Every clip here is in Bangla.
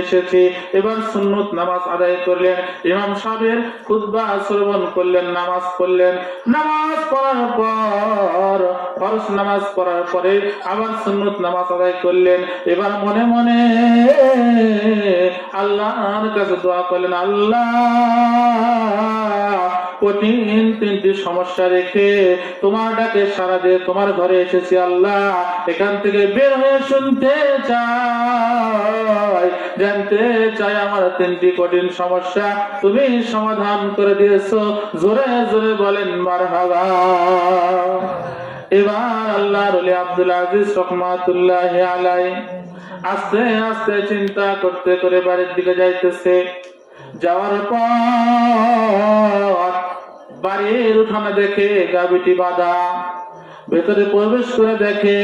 এসেছি। এবার সুন্নত নামাজ আদায় করলেন, ইমাম সাহেবের খুতবা শ্রবণ করলেন, নামাজ পড়লেন। নামাজ পড়ার পর ফরজ নামাজ পড়ার পরে আবার সুন্নত নামাজ আদায় করলেন। এবার মনে মনে আল্লাহর কাছে দোয়া করলেন, আল্লাহ কঠিন তিনটি সমস্যা রেখে তোমার ডাকে সাড়া দিয়ে তোমার ঘরে এসেছি। আল্লাহ এখান থেকে বের হয়ে শুনতে চাই, জানতে চাই আমার তিনটি কঠিন সমস্যা তুমি সমাধান করে দিয়েছো। জোরে জোরে বলেন মারহাবা। এবার আল্লাহর ওলি আব্দুল আজিজ রহমাতুল্লাহি আলাইহি আস্তে আস্তে চিন্তা করতে করে বাড়ির দিকে যাইতেছে। যাওয়ার পর বাড়ির উঠানে দেখে গাভীটি বাঁধা। ভেতরে প্রবেশ করে দেখে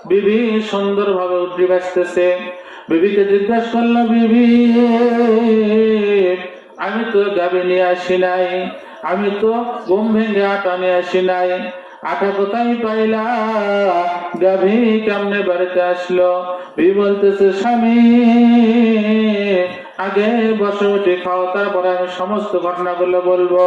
বিবি সুন্দর ভাবে উঠে বাঁচতেছে। বিবিকে জিজ্ঞাসা করলো, বিবি আমি তো গাভী নিয়ে আসি নাই, আমি তো ঘুম ভেঙে আটা নিয়ে আসি নাই, আটা কোথায় পাইলা, গাভী কেমনে বাড়িতে আসলো? বিবি বলতেছে, স্বামী আগে বসে উঠে খাও, তারপরে আমি সমস্ত ঘটনাগুলো বলবো।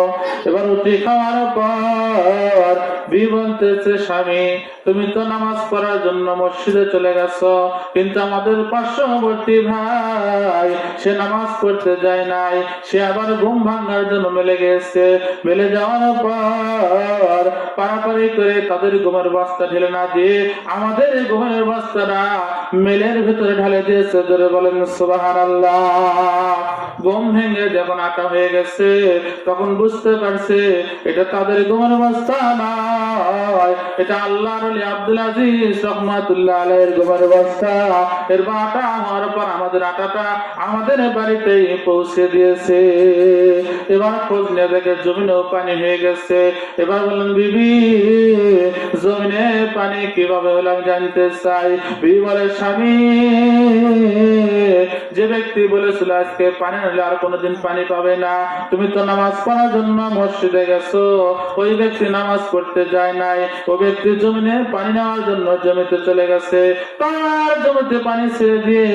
এবার উঠে খাওয়ার পর বিবি বলতেছে, স্বামী তুমি তো নামাজ পড়ার জন্য মসজিদে চলে গেছো, কিন্তু আমাদের পার্শ্ববর্তী ভাই সে নামাজ পড়তে যায় নাই, সে আবার ঘুম ভাঙার জন্য মেলে গেছে। মেলে যাওয়ার পর পারাপারি করে তাদের ঘুমের বস্তা ঢেলে না দিয়ে আমাদের ঘুমের বস্তাটা মেলের ভিতরে ঢালে দিয়েছে। জোরে বলেন সুবহানাল্লাহ। ঘুম ভেঙে যখন আটা হয়ে গেছে তখন বুঝতে পারছে এটা তাদের ঘুমের বস্তা নয়, এটা আল্লাহর ওলি আব্দুল আজিজ রহমাতুল্লাহ আলাইহির ঘুমের বস্তা। এর আটা হওয়ার পর আমাদের আটাটা আমাদের বাড়িতেই পৌঁছে দিয়েছে। এবার খোঁজ নিয়ে দেখে জমিনেও পানি হয়ে গেছে। এবার বললেন, বিবি জমিনে পানি কিভাবে হলাম জানতে চাই। বিবি বলে, স্বামী যে ব্যক্তি বলেছিল আজকে পানি নিলে আর কোনোদিন পানি পাবে না, তুমি তো নামাজ পড়ার জন্য মসজিদে গেছো, ওই ব্যক্তি নামাজ পড়তে যায় নাই, ওই ব্যক্তি জমিনে পানি নেওয়ার জন্য জমিতে চলে গেছে। তার জমিতে পানি ছেড়ে দিয়ে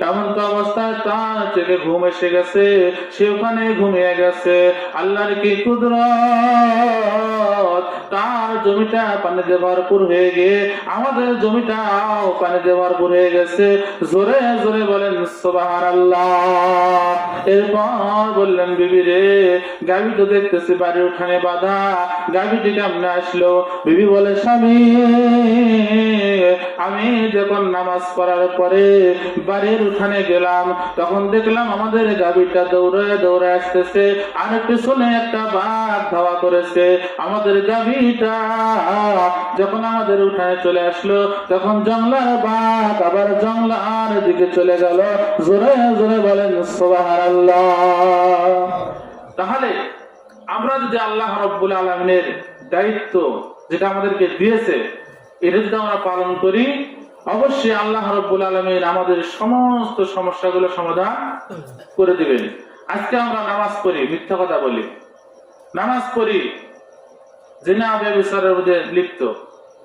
এমন তো অবস্থায় তার চোখে ঘুম এসে গেছে, সে ওখানে ঘুমিয়ে গেছে। আল্লাহর কি কুদরত, তার জমিটা পানিতে ভরপুর হয়ে গিয়ে আমাদের জমিটাও পানিতে ভরপুর হয়ে গেছে। জোরে জোরে বলেন সুবহানাল্লাহ। এরপর বললেন, বিবি রে গাভী তো দেখতেছি বাড়ির উঠানে বাঁধা, গাভীটি কেমনে আসলো? বিবি বলে, স্বামী আমি যখন নামাজ পড়ার পরে বাড়ির উঠানে গেলাম তখন দেখলাম আমাদের গাভীটা দৌড়ায় দৌড়ায় আসতেছে, আর পিছনে একটা বাঘ ধাওয়া করেছে। আমাদের গাভীটা যখন আমাদের উঠানে চলে আসলো তখন জংলার বাঘ আবার জংলার দিকে চলে গেল। জোরে জোরে বলেন সুবহানাল্লাহ। তাহলে আমরা যদি আল্লাহ রাব্বুল আলামিনের দায়িত্ব যেটা আমাদেরকে দিয়েছে এটা যদি আমরা পালন করি, অবশ্যই আল্লাহ রাব্বুল আলামিন আমাদের সমস্ত সমস্যাগুলো সমাধান করে দিবেন। আজকে আমরা নামাজ পড়ি, মিথ্যা কথা বলি, নামাজ পড়ি জিনা ব্যভিচারের মধ্যে লিপ্ত,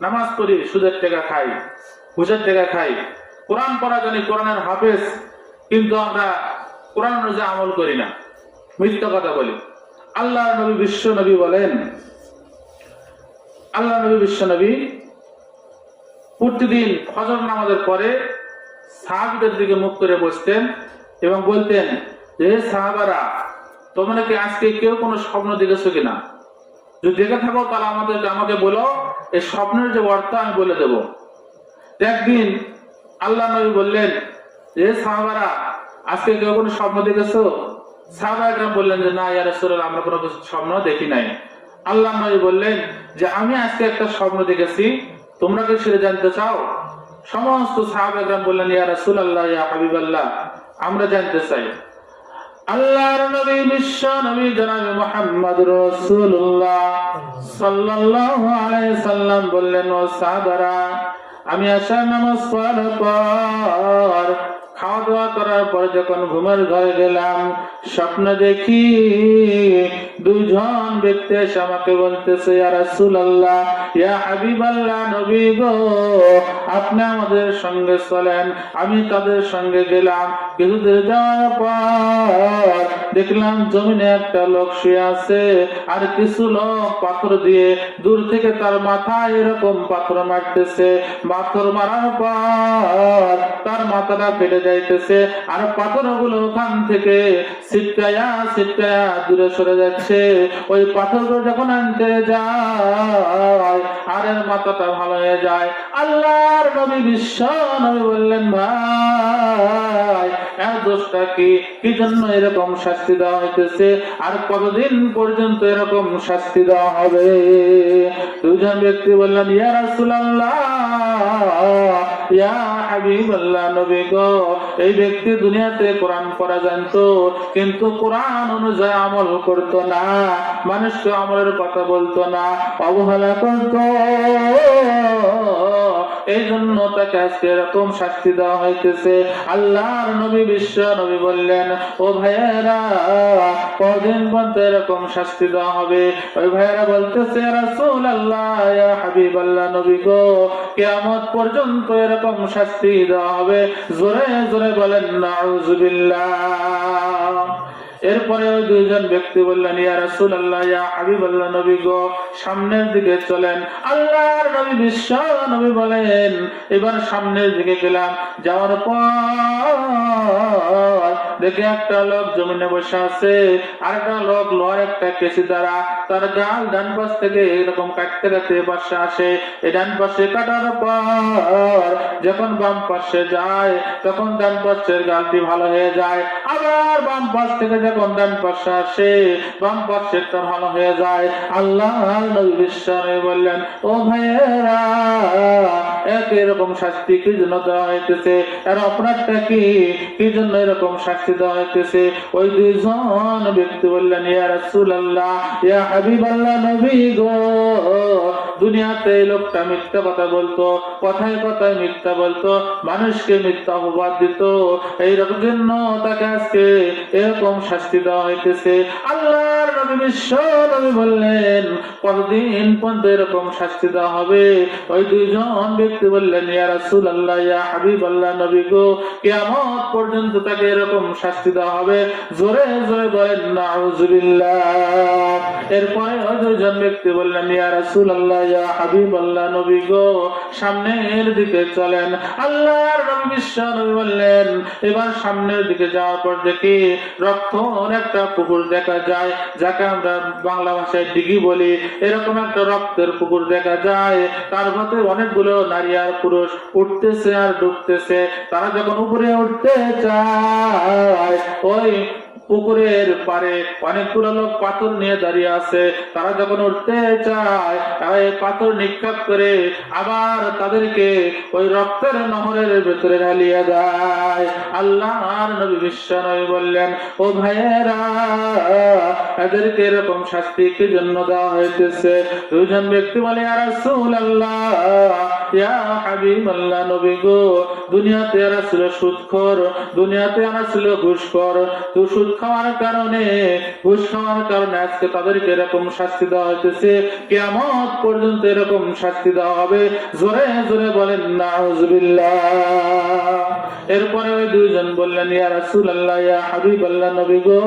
নামাজ পড়ি সুদের টাকা খাই, ঘুষের টাকা খাই, কোরআন পড়া জানি, কোরআনের হাফেজ, কিন্তু আমরা কোরআন অনুযায়ী আমল করি না, মিথ্যা কথা বলি। আল্লাহ নবী বিশ্ব নবী বলেন, আল্লাহ নবী বিশ্ব নবী প্রতিদিন ফজর নামাজের পরে সাহাবীদের দিকে মুখ করে বসতেন এবং বলতেন, যে সাহাবারা তোমরা কি আজকে কেউ কোনো স্বপ্ন দেখেছো কিনা? যদি দেখে থাকো তাহলে আমাকে বলো, এই স্বপ্নের যে অর্থ আমি বলে দেব। একদিন আল্লাহ নবী বললেন, যে সাহাবারা আজকে কেউ কোনো স্বপ্ন দেখেছো? সাহাবারা বললেন যে না ইয়া রাসূলুল্লাহ, আমরা কোনো স্বপ্ন দেখি নাই। আল্লাহ নবী বললেন যে আমি আজকে একটা স্বপ্ন দেখেছি, তোমরা কি সেটা জানতে চাও? সমস্ত সাহাবারা বললেন, ইয়া রাসূলুল্লাহ, ইয়া হাবিবাল্লাহ, আমরা জানতে চাই। আল্লাহর নবী বিশ্ব নবী জনাবে মুহাম্মদুর রাসূলুল্লাহ সাল্লাল্লাহু আলাইহি সাল্লাম বললেন, ও সাহাবারা আমি আশার নামাজ পড়ার পর খাওয়া দাওয়া করার পরে যখন ঘুমের ঘরে গেলাম, স্বপ্ন দেখি দুইজন ব্যক্তি এসে আমাকে বলতেছে, ইয়া রাসূলুল্লাহ, ইয়া হাবিবাল্লাহ, নবী গো, আপনি আমাদের সঙ্গে চলেন। আমি তাদের সঙ্গে গেলাম। কিছুদূর যাওয়ার পর দেখলাম জমিনে একটা লোক শুয়ে আছে, আর কিছু লোক পাথর দিয়ে দূর থেকে তার মাথায় এরকম পাথর মারতেছে। পাথর মারার পর তার মাথাটা ফেটে যাইতেছে, আর পাথরগুলো ওখান থেকে ছিটকায়া ছিটকায়া দূরে সরে যাচ্ছে। ওই পাথরগুলো যখন আনতে যায় আর এর মাথাটা ভালো হয়ে যায়। আল্লাহর নবী বিশ্ব নবী বললেন, ভাই এর দোষটা কি? কি জন্য এরকম শাস্তি দেওয়া হইতেছে, আর কতদিন পর্যন্ত এরকম শাস্তি দেওয়া হবে? দুজন ব্যক্তি বললেন, ইয়া রাসূলুল্লাহ, ইয়া হাবিবাল্লাহ, নবী গো, এই ব্যক্তি দুনিয়াতে কোরআন পড়া জানতো, কিন্তু কোরআন অনুযায়ী আমল করতো না, মানুষকে আমলের কথা বলতো না, অবহেলা করতো। এই জন্য তাকে আজকে এরকম শাস্তি দেওয়া হইতেছে। আল্লাহর নবী বিশ্ব নবী বললেন, ও ভাইয়েরা, কদিন পর্যন্ত এরকম শাস্তি দেওয়া হবে? ওই ভাইয়েরা বলতেছে, ইয়া রাসূলুল্লাহ, ইয়া হাবিবাল্লাহ, নবী গো, কিয়ামত পর্যন্ত এরকম শাস্তি দেওয়া হবে। জোরে জোরে বলেন নাউযুবিল্লাহ। এরপরে ওই দুইজন ব্যক্তি বললেন, ইয়া রাসূলুল্লাহ, ইয়া হাবিবাল্লাহ, নবী গো, সামনের দিকে চলেন। আল্লাহর নবী বিশ্ব নবী বলেন, এবার সামনের দিকে গেলাম। যাওয়ার পর দেখে একটা লোক জমিনে বসে আছে, আর একটা লোক লোহার একটা কেসি দ্বারা তার গাল ডান পাশ থেকে এরকম কাটতে কাটতে পাশে আসে। এই ডান পাশে কাটার পর যখন বাম পাশে যায়, তখন ডান পাশের গালটি ভালো হয়ে যায়। আবার বাম পাশ থেকে যখন ডান পাশে আসে, বাম পাশের তা ভালো হয়ে যায়। আল্লাহ নবী বিশ্ব নবী বললেন, ও ভাইয়েরা, এরকম শাস্তি কি জন্য দেওয়া হইতেছে? এর অপরাধটা কি? কি জন্য এরকম শাস্তি দেওয়া হইতেছে? ওই দুইজন ব্যক্তি বললেন, ইয়া রাসূলুল্লাহ, ইয়া হাবিবাল্লাহ, নবী গো, দুনিয়াতে এই লোকটা মিথ্যা কথা বলতো, কথায় কথায় মিথ্যা বলতো, মানুষকে মিথ্যা অপবাদ দিত, এইরকম জন্য তাকে আজকে এরকম শাস্তি দেওয়া হইতেছে। আল্লাহর নবী বিশ্ব নবী বললেন, কতদিন পর্যন্ত এরকম শাস্তি দেওয়া হবে? ওই দুইজন ব্যক্তি বললেন, ইয়া রাসূলুল্লাহ, ইয়া হাবিবাল্লাহ, নবী গো, কিয়ামত পর্যন্ত তাকে এরকম শাস্তি দেওয়া হবে। জোরে জোরে বলেন নাউযুবিল্লাহ। এরপরে ওই দুইজন ব্যক্তি বললেন, ইয়া রাসূলুল্লাহ, ইয়া হাবিবাল্লাহ, নবী গো, সামনের দিকে চলেন। আল্লাহর নবী বিশ্ব নবী বললেন, এবার সামনের দিকে যাওয়ার পর দেখি রক্তের একটা পুকুর দেখা যায়, যাকে আমরা বাংলা ভাষায় দিঘি বলি। এরকম একটা রক্তের পুকুর দেখা যায়, তার মধ্যে অনেকগুলো নারী আর পুরুষ উঠতেছে আর ডুবতেছে। তারা যখন উপরে উঠতে চায়, ওই পুকুরের পারে অনেকগুলো লোক পাথর নিয়ে দাঁড়িয়ে আছে। তারা যখন উঠতে চায়, তারা এই পাথর নিক্ষেপ করে আবার তাদেরকে ওই রক্তের নহরের ভেতরে ঢালিয়ে দেয়। আল্লাহর নবী বিশ্ব নবী বললেন, ও ভাইয়েরা, এদেরকে এরকম শাস্তি কি জন্য দেওয়া হইতেছে? দুইজন ব্যক্তি বলে, ইয়া রাসূলুল্লাহ, ইয়া হাবিবাল্লাহ, নবী গো, দুনিয়াতে এরা ছিল সুদখোর, দুনিয়াতে এরা ছিল ঘুষখোর। তো সুদ খাওয়ার কারণে, ঘুষ খাওয়ার কারণে আজকে তাদেরকে এরকম শাস্তি দেওয়া হইতেছে। কিয়ামত পর্যন্ত এরকম শাস্তি দেওয়া হবে। জোরে জোরে বলেন নাউযুবিল্লাহ। এরপরে ওই দুইজন বললেন, ইয়া রাসূলুল্লাহ, ইয়া হাবিবাল্লাহ, নবী গো,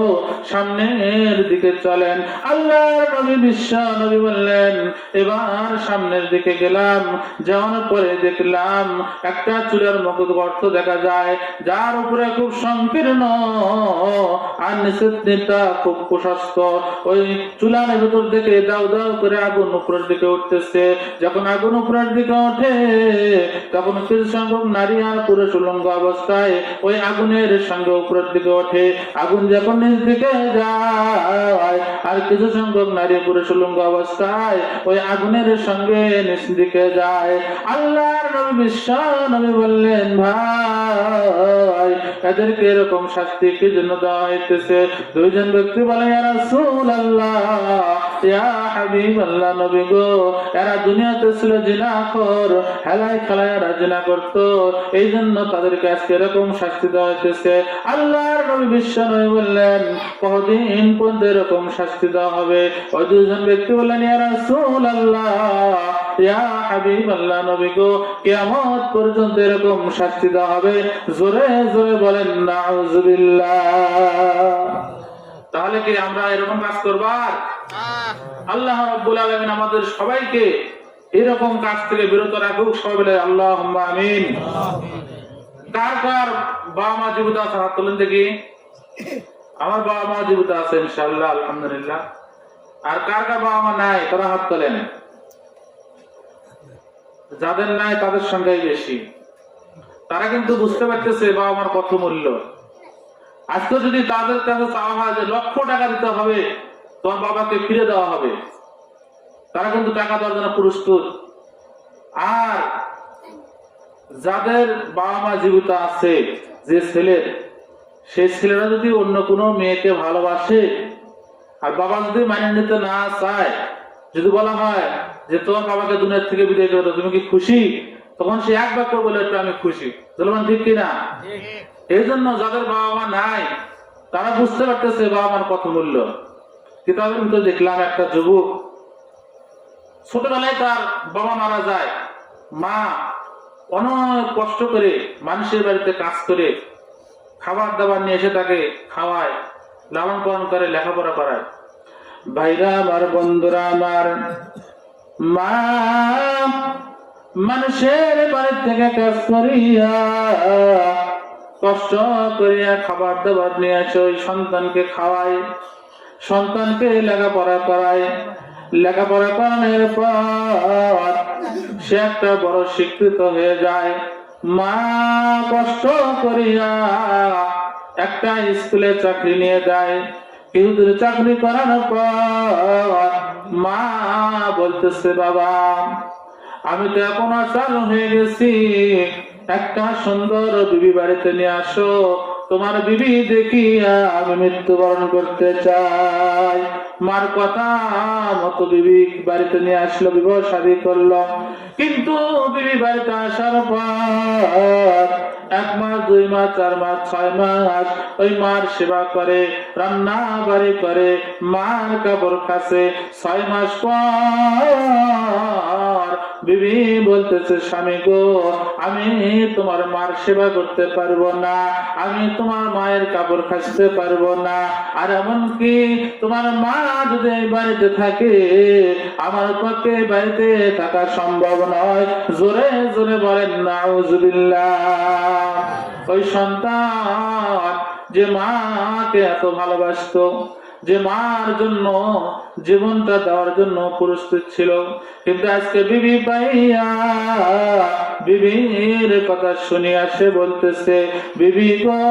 সামনের দিকে চলেন। আল্লাহর নবী বিশ্ব নবী বললেন, এবার সামনের দিকে গেলাম। যাওয়ার পরে দেখলাম একটা চুলের মতো গর্ত দেখা যায়, যার উপরে খুব সংকীর্ণ আর নিচের দিকটা খুব প্রশস্ত। ওই চুলার ভেতর থেকে দাও দাও করে আগুন উপরের দিকে উঠতেছে। যখন আগুন উপরের দিকে ওঠে, তখন কিছু সংখ্যক নারী আর পুরুষ উলঙ্গ অবস্থায় ওই আগুনের সঙ্গে উপরের দিকে ওঠে। আগুন যখন নিচ দিকে যায়, আর কিছু সংখ্যক নারী পুরুষ উলঙ্গ অবস্থায় ওই আগুনের সঙ্গে নিচ দিকে যায়। আল্লাহর নবী বিশ্ব নবী বললেন, ভাই এদেরকে এরকম শাস্তি কি জন্য দেওয়া হইতেছে? দুইজন ব্যক্তি বলে, ইয়া রাসূলুল্লাহ, ইয়া হাবিবাল্লাহ, নবী গো, এরা দুনিয়াতে ছিল জিনাখোর, হেলায় খেলায় এরা জিনা করতো, এই জন্য তাদেরকে আজকে এরকম শাস্তি দেওয়া হইতেছে। আল্লাহর নবী বিশ্ব নবী বললেন, কতদিন পর্যন্ত এরকম শাস্তি দেওয়া হবে? ওই দুজন ব্যক্তি বললেন, ইয়া রাসূলুল্লাহ, ইয়া হাবিবাল্লাহ, নবী গো, কিয়ামত পর্যন্ত এরকম শাস্তি দেওয়া হবে। জোরে জোরে বলেন নাউযুবিল্লাহ। তাহলে কি আমরা এরকম কাজ করবার? আল্লাহ রাব্বুল আলামিন আমাদের সবাইকে এরকম কাজ থেকে বিরত রাখুক। সবাই বলে আল্লাহুম্মা আমিন। কার কার বাবা মা জীবিত আছে হাত তোলেন দেখি। আমার বাবা মা জীবিত আছে ইনশাআল্লাহ, আলহামদুলিল্লাহ। আর কার কার বাবা মা নাই তারা হাত তোলেন। যাদের নাই তাদের সংখ্যাই বেশি। তারা কিন্তু বুঝতে পারতেছে বাবা মার কত মূল্য। আজকে যদি তাদের কাছে চাওয়া হয় যে লক্ষ টাকা দিতে হবে, তোমার বাবাকে ফিরে দেওয়া হবে, তারা কিন্তু টাকা দেওয়ার জন্য প্রস্তুত। আর যাদের বাবা মা জীবিত আছে, যে ছেলে, সেই ছেলেরা যদি অন্য কোনো মেয়েকে ভালোবাসে আর বাবা যদি মানে নিতে না চায়, যদি বলা হয় যে তোমার বাবাকে দুনিয়া থেকে বিদায় করে দাও, তুমি কি খুশি? তখন সে এক বাক্য বলে আমি খুশি। বলবেন ঠিক কিনা? এই জন্য যাদের বাবা মা নাই তারা বুঝতে পারতেছে বাবা মার কত মূল্য। কিতাবের ভিতরে দেখলাম একটা যুবক ছোটবেলায় তার বাবা মারা যায়, মা অনেক কষ্ট করে মানুষের বাড়িতে কাজ করে খাবার দাবার নিয়ে এসে তাকে খাওয়ায়, লালন পালন করে, লেখাপড়া করায়। ভাইরা আমার, বন্ধুরা আমার, মা মানুষের বাড়ি থেকে কাজ করিয়া কষ্ট করিয়া খাবার দাবার নিয়ে আসে, ওই সন্তানকে খাওয়ায়, সন্তানকে লেখাপড়া করায়। লেখাপড়া করানোর পর সে একটা বড় শিক্ষিত হয়ে যায়। মা কষ্ট করিয়া একটা স্কুলে চাকরি নিয়ে যায়। কিন্তু চাকরি করানোর পর মা বলতেছে, বাবা আমি তো এখন আচার হয়ে গেছি, একটা সুন্দর বিবি বাড়িতে নিয়ে আসো, তোমার বিবি দেখিয়া আমি মৃত্যুবরণ করতে চাই। মার কথা মতো বিবি বাড়িতে নিয়ে আসলো, বিবাহ শাদী করলো। কিন্তু বিবি বাড়িতে আসার পর 1 মাস, 2 মাস, 4 মাস, 6 মাস ওই মার সেবা করে, রান্না বাড়ি করে, মার কাপড় কাচে। 6 মাস পর বিবি বলতেছে, স্বামী গো, আমি তোমার মার সেবা করতে পারবো না, আমি তোমার মায়ের কাপড় কাচতে পারবো না, আর এমনকি তোমার মা যদি এই বাড়িতে থাকে আমার পক্ষে বাড়িতে থাকা সম্ভব নয়। জোরে জোরে বলেন নাউযুবিল্লাহ। ওই সন্তান যে মাকে এত ভালোবাসতো, যে মার জন্য জীবনটা দেওয়ার জন্য প্রস্তুত ছিল, কিন্তু আজকে বিবি পাইয়া বিবির কথা শুনিয়া সে বলতেছে, বিবি গো,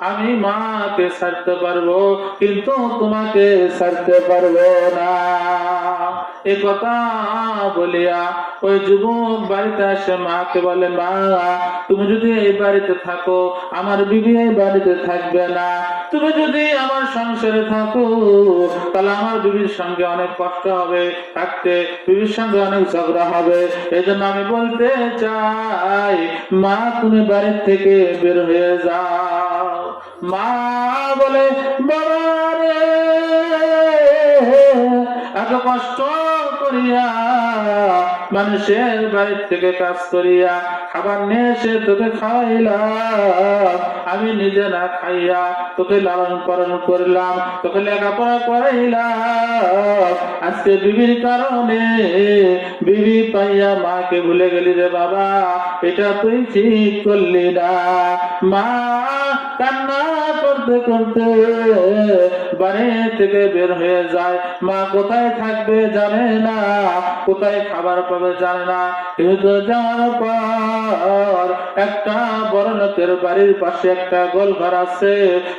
আমি মাকে ছাড়তে পারবো কিন্তু তোমাকে ছাড়তে পারবো না। এ কথা বলিয়া ওই যুবক বাড়িতে আসে, মাকে বলে, মা তুমি যদি এই বাড়িতে থাকো আমার বিবি এই বাড়িতে থাকবে না, তুমি যদি আমার সংসারে থাকো তাহলে আমার বিবির সঙ্গে অনেক কষ্ট হবে থাকতে, বিবির সঙ্গে অনেক ঝগড়া হবে। এই জন্য আমি বলতে চাই, মা তুমি বাড়ির থেকে বের হয়ে যাও। মা বলে, বাবা রে, এত কষ্ট করিয়া মানুষের বাড়ির থেকে কাজ করিয়া খাবার নিয়ে এসে তোকে খাওয়াইলাম, আমি নিজে না খাইয়া তোকে লালন পালন করলাম, তোকে লেখাপড়া করাইলাম, আজকে বিবির কারণে বিবি পাইয়া মাকে ভুলে গেলি রে বাবা, এটা তুই ঠিক করলি না। মা কান্না করতে করতে বাড়ি থেকে বের হয়ে যায়। মা কোথায় থাকবে জানে না, কোথায় খাবার পাবে জানে না, কিন্তু যাওয়ার পর একটা বড় লোকের বাড়ির পাশে একটা গোল ঘর আছে,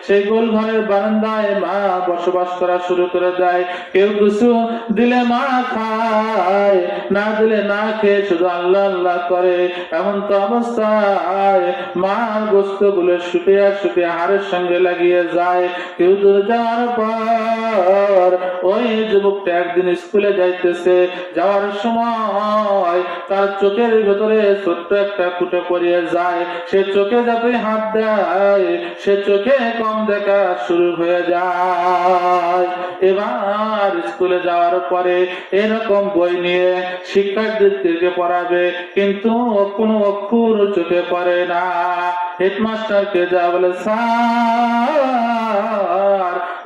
সেই গোল ঘরের বারান্দায় মা বসবাস করা শুরু করে দেয়। কেউ কিছু দিলে মা খায়, না দিলে না খেয়ে শুধু আল্লাহ আল্লাহ করে। এমন তো অবস্থায় মার গোস্ত গুলো শুকিয়ে শুকিয়ে হাড়ের সঙ্গে লাগিয়ে যায়। কেউ দূর যাওয়ার পর ওই যুবকটা একদিন স্কুলে যাইতেছে, যাওয়ার সময় তার চোখের ভেতরে ছোট্ট একটা ফুটে পড়িয়ে যায়। সে চোখে যতই হাত দেয় সে চোখে কম দেখা শুরু হয়ে যায়। এবার স্কুলে যাওয়ার পরে এরকম বই নিয়ে শিক্ষার্থীদেরকে পড়াবে, কিন্তু কোনো অক্ষর চোখে পড়ে না। হেডমাস্টারকে যা বলে, স্যার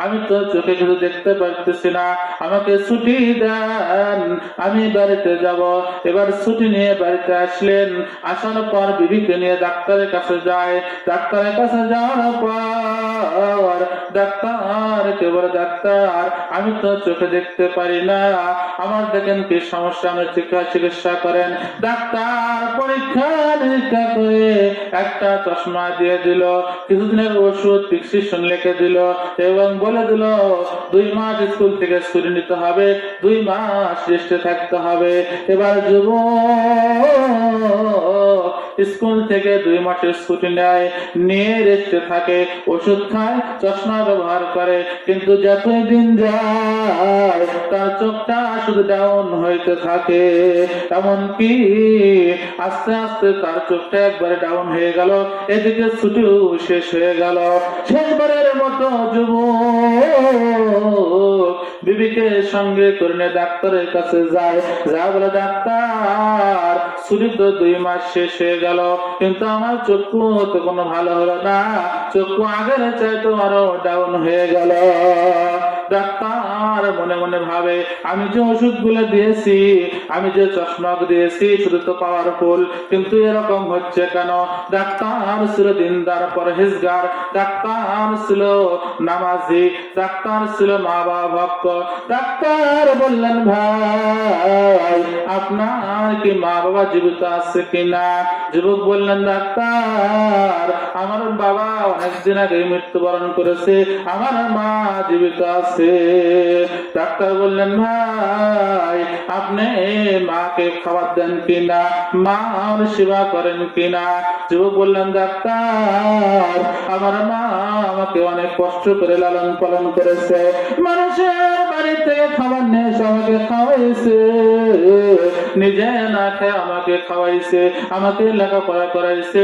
আমি তো চোখে কিছু দেখতে পারতেছি না, আমাকে ছুটি দেন, আমি বাড়িতে যাব। এবার ছুটি নিয়ে বাড়িতে আসলেন। আসার পর বিবিকে নিয়ে ডাক্তারের কাছে যায়। ডাক্তারের কাছে যাওয়ার পর ডাক্তারকে বলে, ডাক্তার আমি তো চোখে দেখতে পারি না, আমার দেখেন কি সমস্যা, আমি চিকিৎসা করেন। ডাক্তার পরীক্ষা নিরীক্ষা করে একটা চশমা দিয়ে দিল, কিছুদিনের ওষুধ প্রেসক্রিপশন লিখে দিল এবং বলে দিল 2 মাস স্কুল থেকে ছুটি নিতে হবে, 2 মাস রেস্টে থাকতে হবে। এবার যুবক স্কুল থেকে 2 মাসের ছুটি নেয়, নিয়ে রেস্টে থাকে, ওষুধ খায়, চশমা ব্যবহার করে। কিন্তু যতই দিন যায় তার চোখটা শুধু ডাউন হইতে থাকে। এমনকি আস্তে আস্তে তার চোখটা একবারে ডাউন হয়ে গেল, এদিকে ছুটিও শেষ হয়ে গেল। শেষবারের মতো যুবক বিবিকে সঙ্গে করে নিয়ে ডাক্তারের কাছে যায়। যা বলে, ডাক্তার ছুটি তো 2 মাস শেষ হয়ে গেল, কিন্তু আমার চক্ষু তো কোনো ভালো হলো না, চক্ষু আগের চাইতে আরো ডাউন হয়ে গেল। ডাক্তার মনে মনে ভাবে, আমি যে ওষুধ গুলো দিয়েছি, আমি যে চশমা দিয়েছি শুধু তো পাওয়ারফুল, কিন্তু এরকম হচ্ছে কেন? ডাক্তার ছিল দিনদার পরহেজগার, ডাক্তার ছিল নামাজি, ডাক্তার ছিল মা বাবা ভক্ত। ডাক্তার বললেন, ভাই আপনার কি মা বাবা জীবিত আছে কিনা? যুবক বললেন, ডাক্তার আমার বাবা অনেকদিন আগে মৃত্যুবরণ করেছে, আমার মা জীবিত আছে। ডাক্তার বললেন, ভাই আপনি মাকে খাবার দেন কিনা, মার সেবা করেন কিনা? যুবক বললেন, ডাক্তার আমার মা আমাকে অনেক কষ্ট করে লালন পালন করেছে, মানুষের বাড়ি থেকে খাবার নিয়ে আমাকে খাওয়াইছে, নিজে না খেয়ে আমাকে খাওয়াইছে, আমাকে লেখাপড়া করাইছে।